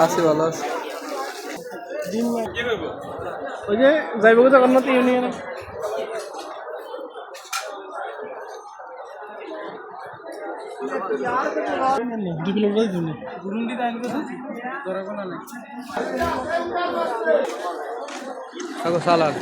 আছে ভালো আছে ওই যে যাইব জগন্নাথ ইউনিয়নে সালাদ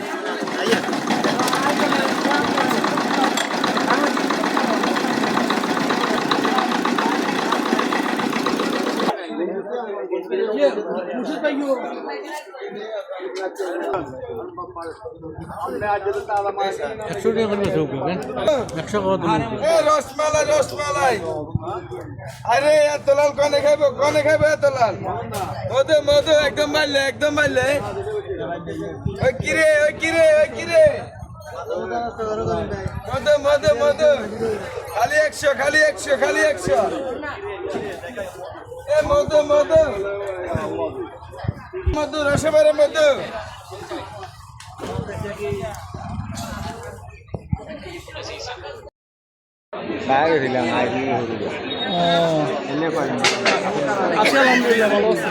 রসমালাই রসমালাই আরে এত লাল কনে খাইবো এত লাল মধু মধু একদম মারলে ওই কিরে মধু মধু মধু খালি 100 এ মধু রসবারে মধু আছে আলহামদুলিল্লাহ ভালো আছে